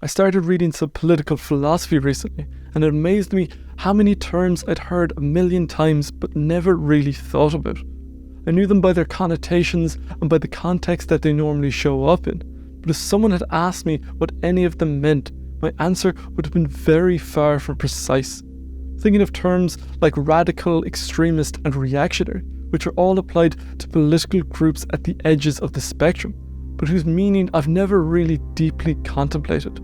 I started reading some political philosophy recently, and it amazed me how many terms I'd heard a million times but never really thought about. I knew them by their connotations and by the context that they normally show up in, but if someone had asked me what any of them meant, my answer would have been very far from precise. Thinking of terms like radical, extremist and reactionary, which are all applied to political groups at the edges of the spectrum, but whose meaning I've never really deeply contemplated.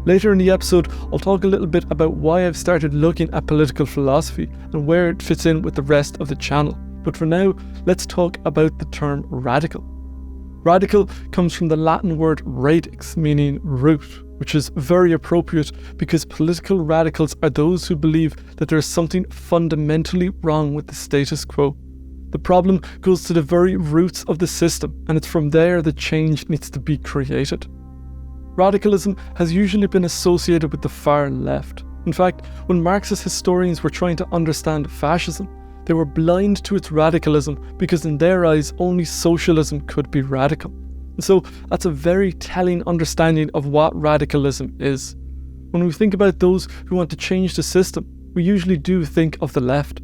Later in the episode, I'll talk a little bit about why I've started looking at political philosophy and where it fits in with the rest of the channel. But for now, let's talk about the term radical. Radical comes from the Latin word radix, meaning root, which is very appropriate because political radicals are those who believe that there is something fundamentally wrong with the status quo. The problem goes to the very roots of the system, and it's from there that change needs to be created. Radicalism has usually been associated with the far left. In fact, when Marxist historians were trying to understand fascism, they were blind to its radicalism because in their eyes only socialism could be radical. And so that's a very telling understanding of what radicalism is. When we think about those who want to change the system, we usually do think of the left.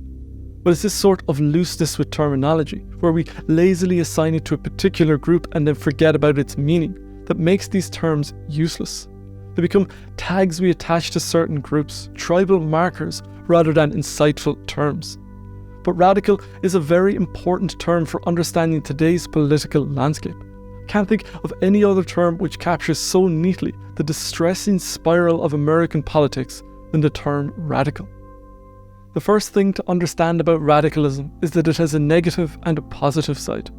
But it's this sort of looseness with terminology, where we lazily assign it to a particular group and then forget about its meaning, that makes these terms useless. They become tags we attach to certain groups, tribal markers rather than insightful terms. But radical is a very important term for understanding today's political landscape. I can't think of any other term which captures so neatly the distressing spiral of American politics than the term radical. The first thing to understand about radicalism is that it has a negative and a positive side.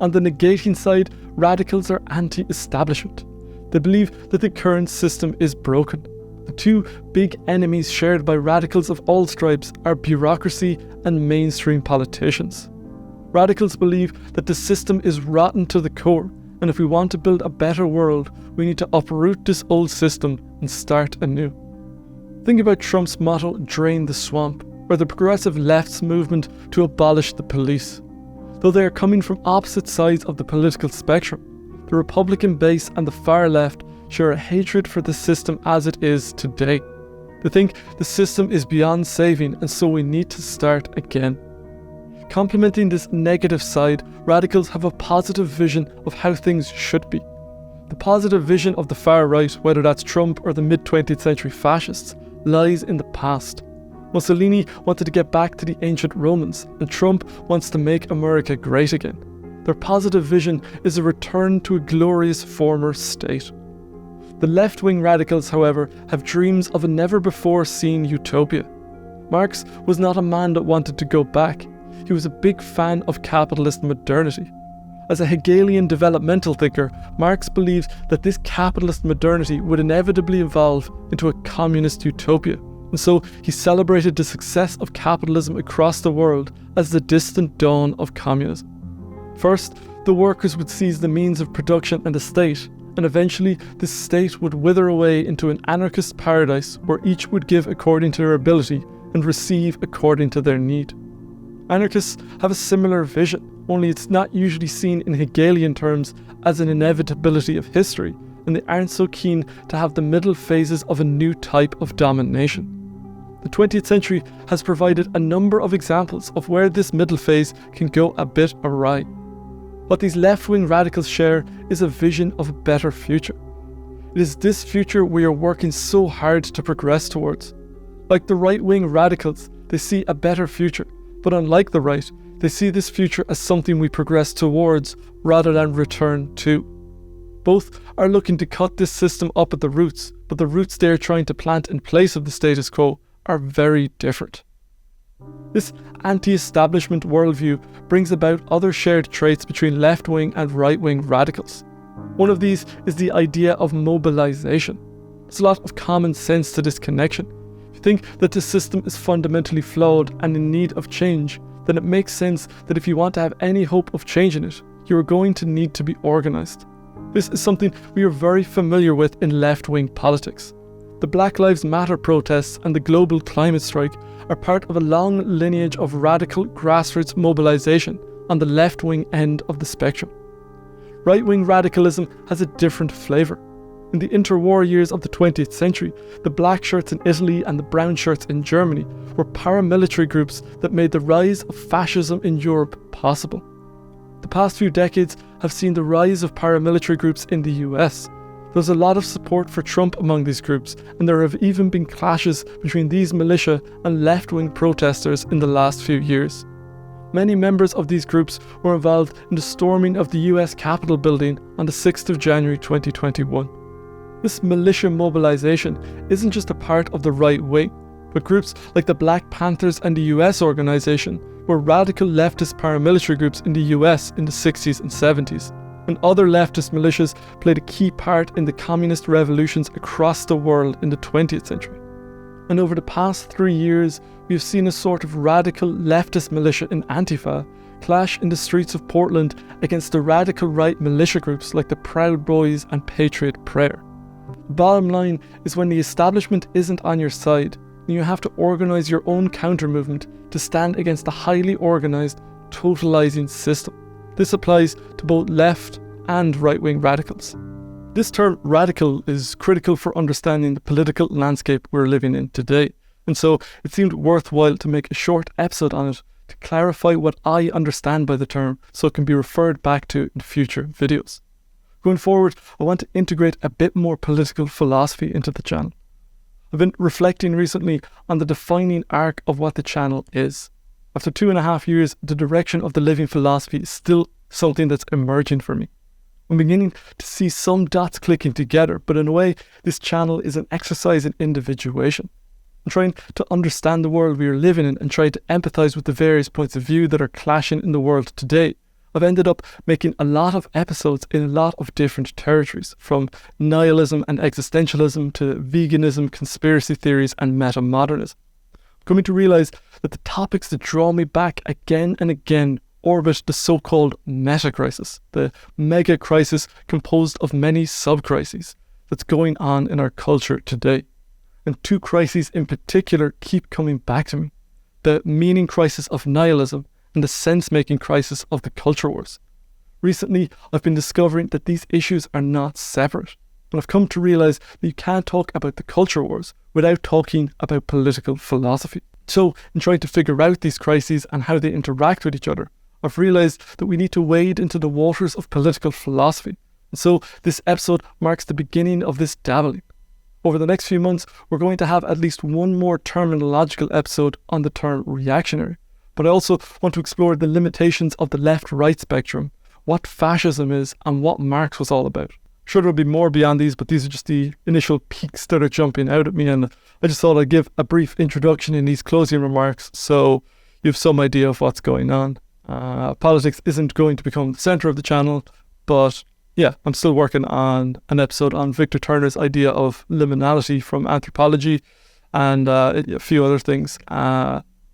On the negating side, radicals are anti-establishment. They believe that the current system is broken. The two big enemies shared by radicals of all stripes are bureaucracy and mainstream politicians. Radicals believe that the system is rotten to the core, and if we want to build a better world, we need to uproot this old system and start anew. Think about Trump's motto, "Drain the swamp," or the progressive left's movement to abolish the police. Though they are coming from opposite sides of the political spectrum, the Republican base and the far left share a hatred for the system as it is today. They think the system is beyond saving and so we need to start again. Complementing this negative side, radicals have a positive vision of how things should be. The positive vision of the far right, whether that's Trump or the mid-20th century fascists, lies in the past. Mussolini wanted to get back to the ancient Romans, and Trump wants to make America great again. Their positive vision is a return to a glorious former state. The left-wing radicals, however, have dreams of a never-before-seen utopia. Marx was not a man that wanted to go back. He was a big fan of capitalist modernity. As a Hegelian developmental thinker, Marx believes that this capitalist modernity would inevitably evolve into a communist utopia, and so he celebrated the success of capitalism across the world as the distant dawn of communism. First, the workers would seize the means of production and the state, and eventually this state would wither away into an anarchist paradise where each would give according to their ability and receive according to their need. Anarchists have a similar vision, only it's not usually seen in Hegelian terms as an inevitability of history, and they aren't so keen to have the middle phases of a new type of domination. The 20th century has provided a number of examples of where this middle phase can go a bit awry. What these left-wing radicals share is a vision of a better future. It is this future we are working so hard to progress towards. Like the right-wing radicals, they see a better future, but unlike the right, they see this future as something we progress towards rather than return to. Both are looking to cut this system up at the roots, but the roots they are trying to plant in place of the status quo are very different. This anti-establishment worldview brings about other shared traits between left-wing and right-wing radicals. One of these is the idea of mobilisation. There's a lot of common sense to this connection. If you think that the system is fundamentally flawed and in need of change, then it makes sense that if you want to have any hope of changing it, you are going to need to be organised. This is something we are very familiar with in left-wing politics. The Black Lives Matter protests and the global climate strike are part of a long lineage of radical grassroots mobilisation on the left-wing end of the spectrum. Right-wing radicalism has a different flavour. In the interwar years of the 20th century, the black shirts in Italy and the brown shirts in Germany were paramilitary groups that made the rise of fascism in Europe possible. The past few decades have seen the rise of paramilitary groups in the US. There's a lot of support for Trump among these groups, and there have even been clashes between these militia and left-wing protesters in the last few years. Many members of these groups were involved in the storming of the US Capitol building on the 6th of January 2021. This militia mobilisation isn't just a part of the right wing, but groups like the Black Panthers and the US organisation were radical leftist paramilitary groups in the US in the 60s and 70s, and other leftist militias played a key part in the communist revolutions across the world in the 20th century. And over the past 3 years, we've seen a sort of radical leftist militia in Antifa clash in the streets of Portland against the radical right militia groups like the Proud Boys and Patriot Prayer. The bottom line is when the establishment isn't on your side, then you have to organise your own counter-movement to stand against the highly organised, totalising system. This applies to both left and right-wing radicals. This term radical is critical for understanding the political landscape we're living in today, and so it seemed worthwhile to make a short episode on it to clarify what I understand by the term so it can be referred back to in future videos. Going forward, I want to integrate a bit more political philosophy into the channel. I've been reflecting recently on the defining arc of what the channel is. After 2.5 years, the direction of the living philosophy is still something that's emerging for me. I'm beginning to see some dots clicking together, but in a way, this channel is an exercise in individuation. I'm trying to understand the world we are living in and trying to empathise with the various points of view that are clashing in the world today. I've ended up making a lot of episodes in a lot of different territories, from nihilism and existentialism to veganism, conspiracy theories and meta-modernism. I'm coming to realise that the topics that draw me back again and again orbit the so-called meta-crisis, the mega-crisis composed of many sub-crises that's going on in our culture today. And 2 crises in particular keep coming back to me: the meaning crisis of nihilism and the sense-making crisis of the culture wars. Recently, I've been discovering that these issues are not separate, and I've come to realise that you can't talk about the culture wars without talking about political philosophy. So, in trying to figure out these crises and how they interact with each other, I've realised that we need to wade into the waters of political philosophy. And so, this episode marks the beginning of this dabbling. Over the next few months, we're going to have at least one more terminological episode on the term reactionary. But I also want to explore the limitations of the left-right spectrum, what fascism is, and what Marx was all about. Sure, there'll be more beyond these, but these are just the initial peaks that are jumping out at me, and I just thought I'd give a brief introduction in these closing remarks so you have some idea of what's going on. Politics isn't going to become the centre of the channel, but yeah, I'm still working on an episode on Victor Turner's idea of liminality from anthropology and a few other things.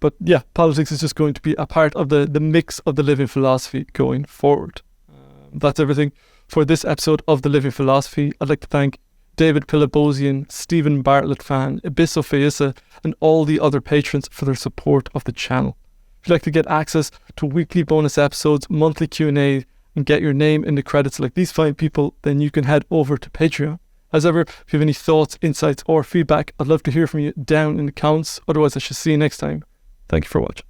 But yeah, politics is just going to be a part of the mix of the living philosophy going forward. That's everything for this episode of The Living Philosophy. I'd like to thank David Pilibosian, Stephen Bartlett Fan, Ibiso Feissa, and all the other patrons for their support of the channel. If you'd like to get access to weekly bonus episodes, monthly Q&A, and get your name in the credits like these fine people, then you can head over to Patreon. As ever, if you have any thoughts, insights, or feedback, I'd love to hear from you down in the comments. Otherwise, I shall see you next time. Thank you for watching.